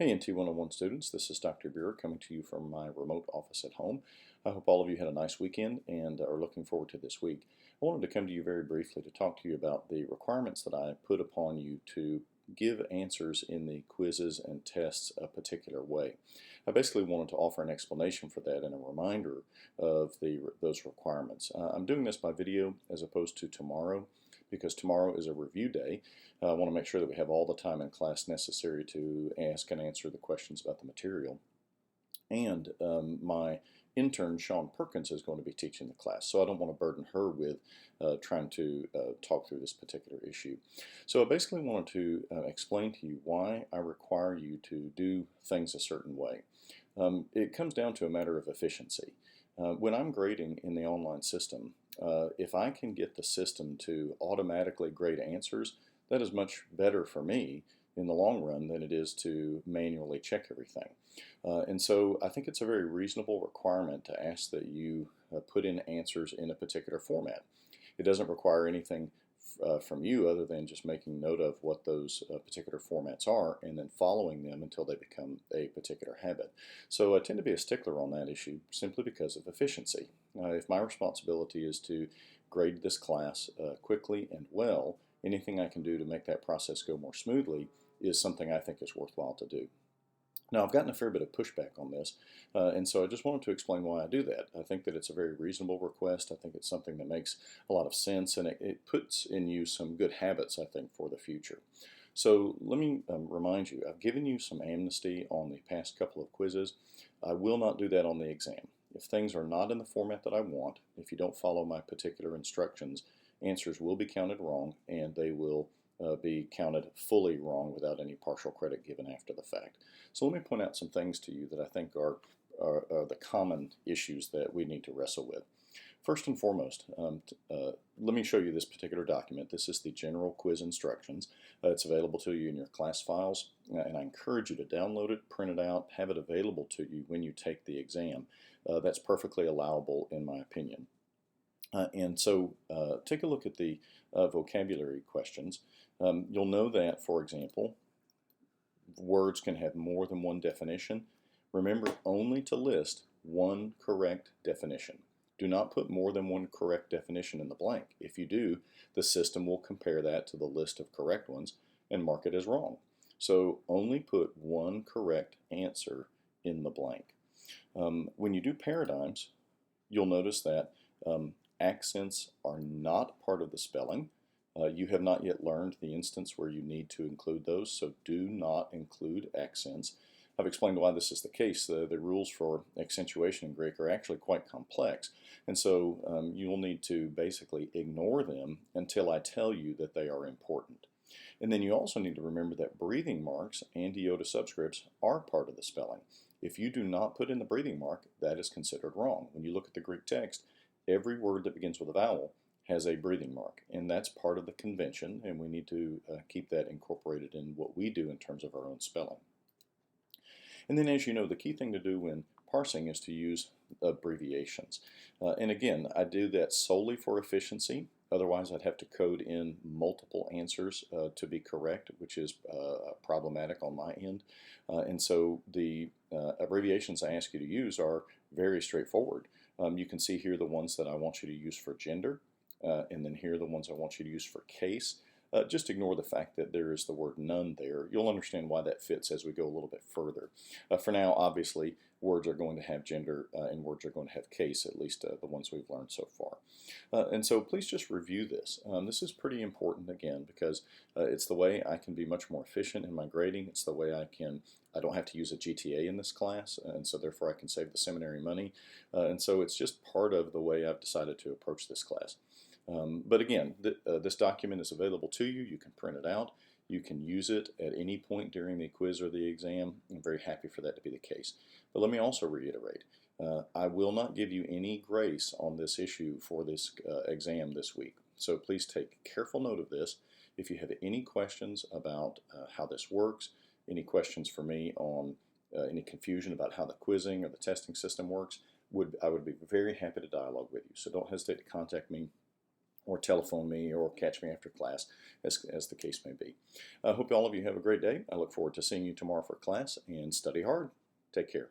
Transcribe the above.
Hey NT101 students, this is Dr. Buer coming to you from my remote office at home. I hope all of you had a nice weekend and are looking forward to this week. I wanted to come to you very briefly to talk to you about the requirements that I put upon you to give answers in the quizzes and tests a particular way. I basically wanted to offer an explanation for that and a reminder of those requirements. I'm doing this by video as opposed to tomorrow because tomorrow is a review day. I want to make sure that we have all the time in class necessary to ask and answer the questions about the material. And my intern, Sean Perkins, is going to be teaching the class, so I don't want to burden her with trying to talk through this particular issue. So I basically wanted to explain to you why I require you to do things a certain way. It comes down to a matter of efficiency. When I'm grading in the online system, if I can get the system to automatically grade answers, that is much better for me in the long run than it is to manually check everything. And so I think it's a very reasonable requirement to ask that you put in answers in a particular format. It doesn't require anything from you other than just making note of what those particular formats are and then following them until they become a particular habit. So I tend to be a stickler on that issue simply because of efficiency. If my responsibility is to grade this class quickly and well, anything I can do to make that process go more smoothly is something I think is worthwhile to do. Now, I've gotten a fair bit of pushback on this, and so I just wanted to explain why I do that. I think that it's a very reasonable request. I think it's something that makes a lot of sense, and it puts in you some good habits, I think, for the future. So let me remind you, I've given you some amnesty on the past couple of quizzes. I will not do that on the exam. If things are not in the format that I want, if you don't follow my particular instructions, answers will be counted wrong, and they will be counted fully wrong without any partial credit given after the fact. So let me point out some things to you that I think are the common issues that we need to wrestle with. First and foremost, let me show you this particular document. This is the general quiz instructions. It's available to you in your class files, and I encourage you to download it, print it out, have it available to you when you take the exam. That's perfectly allowable in my opinion. And so take a look at the vocabulary questions. You'll know that, for example, words can have more than one definition. Remember only to list one correct definition. Do not put more than one correct definition in the blank. If you do, the system will compare that to the list of correct ones and mark it as wrong. So only put one correct answer in the blank. When you do paradigms, you'll notice that accents are not part of the spelling. You have not yet learned the instance where you need to include those, so do not include accents. I've explained why this is the case. The rules for accentuation in Greek are actually quite complex, and so you'll need to basically ignore them until I tell you that they are important. And then you also need to remember that breathing marks and iota subscripts are part of the spelling. If you do not put in the breathing mark, that is considered wrong. When you look at the Greek text, every word that begins with a vowel has a breathing mark, and that's part of the convention, and we need to keep that incorporated in what we do in terms of our own spelling. And then, as you know, the key thing to do when parsing is to use abbreviations. And again, I do that solely for efficiency. Otherwise, I'd have to code in multiple answers to be correct, which is problematic on my end. And so the abbreviations I ask you to use are very straightforward. You can see here the ones that I want you to use for gender, and then here are the ones I want you to use for case. Just ignore the fact that there is the word none there. You'll understand why that fits as we go a little bit further. For now, obviously, words are going to have gender and words are going to have case, at least the ones we've learned so far. And so please just review this. This is pretty important, again, because it's the way I can be much more efficient in my grading. It's the way I don't have to use a GTA in this class, and so therefore I can save the seminary money. And so it's just part of the way I've decided to approach this class. But again, this document is available to you. You can print it out. You can use it at any point during the quiz or the exam. I'm very happy for that to be the case. But let me also reiterate, I will not give you any grace on this issue for this exam this week. So please take careful note of this. If you have any questions about how this works, any questions for me on any confusion about how the quizzing or the testing system works, I would be very happy to dialogue with you. So don't hesitate to contact me. or telephone me or catch me after class, as the case may be. I hope all of you have a great day. I look forward to seeing you tomorrow for class, and study hard. Take care.